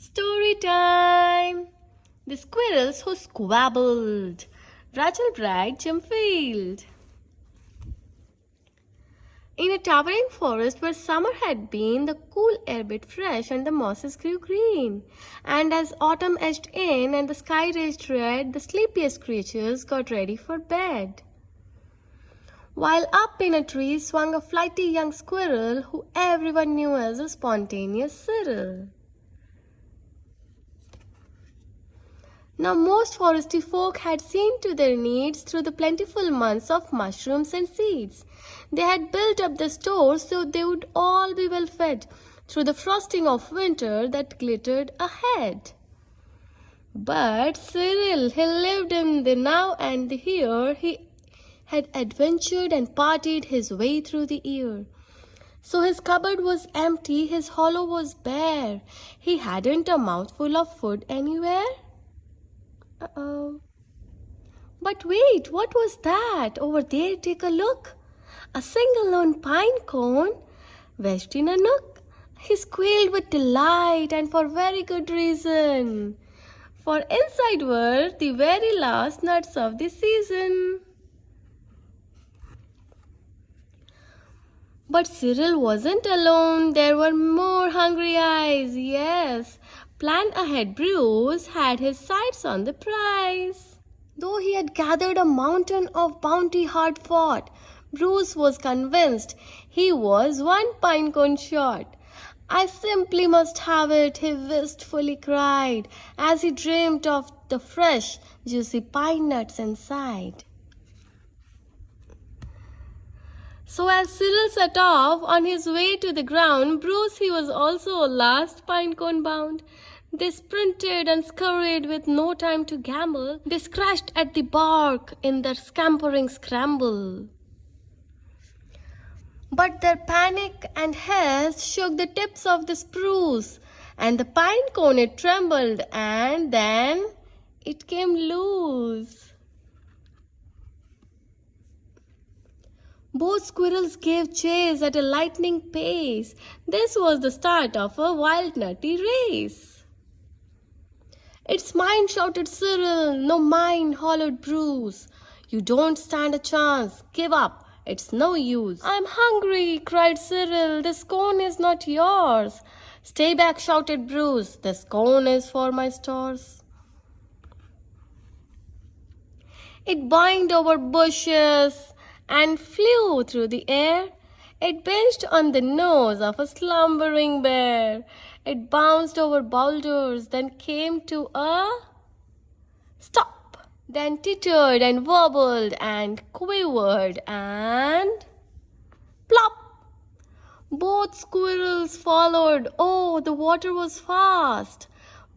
Story time! The Squirrels Who Squabbled. Rachel Bright Jumfield. In a towering forest where summer had been, the cool air bit fresh and the mosses grew green. And as autumn edged in and the sky raised red, the sleepiest creatures got ready for bed. While up in a tree swung a flighty young squirrel who everyone knew as a spontaneous Cyril. Now most foresty folk had seen to their needs through the plentiful months of mushrooms and seeds. They had built up the stores so they would all be well fed through the frosting of winter that glittered ahead. But Cyril, he lived in the now and the here. He had adventured and partied his way through the year. So his cupboard was empty, his hollow was bare. He hadn't a mouthful of food anywhere. But wait, what was that? Over there, take a look. A single lone pine cone wedged in a nook. He squealed with delight and for very good reason. For inside were the very last nuts of the season. But Cyril wasn't alone. There were more hungry eyes. Yes, plan ahead Bruce had his sights on the prize. Though he had gathered a mountain of bounty hard fought, Bruce was convinced he was one pine cone short. I simply must have it, he wistfully cried, as he dreamed of the fresh, juicy pine nuts inside. So as Cyril set off on his way to the ground, Bruce he was also last pine cone bound. They sprinted and scurried with no time to gamble. They scratched at the bark in their scampering scramble. But their panic and haste shook the tips of the spruce, and the pine cone it trembled, and then it came loose. Both squirrels gave chase at a lightning pace. This was the start of a wild nutty race. It's mine, shouted Cyril. No, mine, hollered Bruce. You don't stand a chance. Give up. It's no use. I'm hungry, cried Cyril. This cone is not yours. Stay back, shouted Bruce. This cone is for my stores. It boinged over bushes and flew through the air. It pinched on the nose of a slumbering bear. It bounced over boulders, then came to a stop, then tittered and wobbled and quivered and plop. Both squirrels followed. Oh, the water was fast.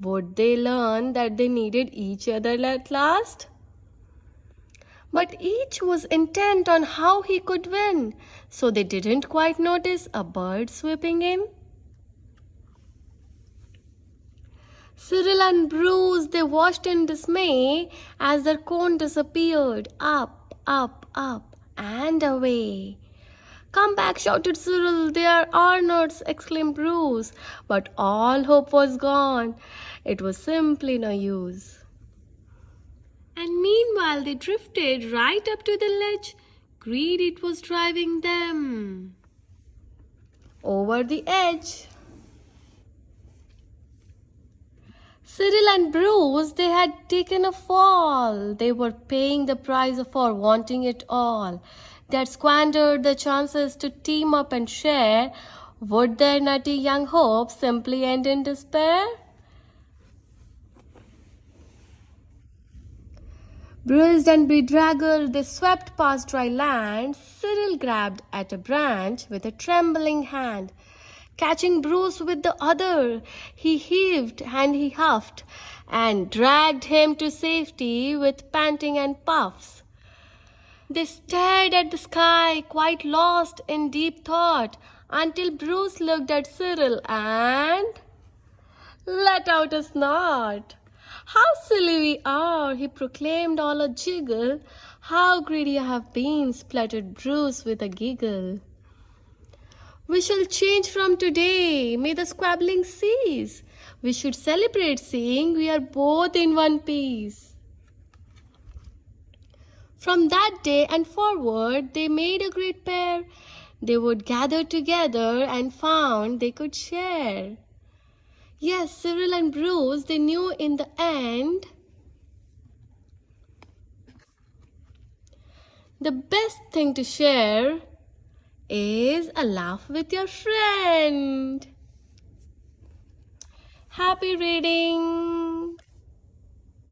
Would they learn that they needed each other at last? But each was intent on how he could win, so they didn't quite notice a bird swooping in. Cyril and Bruce, they watched in dismay as their cone disappeared, up, up, up, and away. Come back, shouted Cyril. There are nuts, exclaimed Bruce. But all hope was gone. It was simply no use. And meanwhile they drifted right up to the ledge. Greed it was driving them over the edge. Cyril and Bruce, they had taken a fall. They were paying the price for wanting it all. They had squandered the chances to team up and share. Would their nutty young hopes simply end in despair? Bruised and bedraggled, they swept past dry land. Cyril grabbed at a branch with a trembling hand. Catching Bruce with the other, he heaved and he huffed and dragged him to safety with panting and puffs. They stared at the sky, quite lost in deep thought, until Bruce looked at Cyril and let out a snort. How silly we are, he proclaimed all a jiggle. How greedy I have been, spluttered Bruce with a giggle. We shall change from today, may the squabbling cease. We should celebrate saying we are both in one piece. From that day and forward, they made a great pair. They would gather together and found they could share. Yes, Cyril and Bruce, they knew in the end the best thing to share is a laugh with your friend. Happy reading!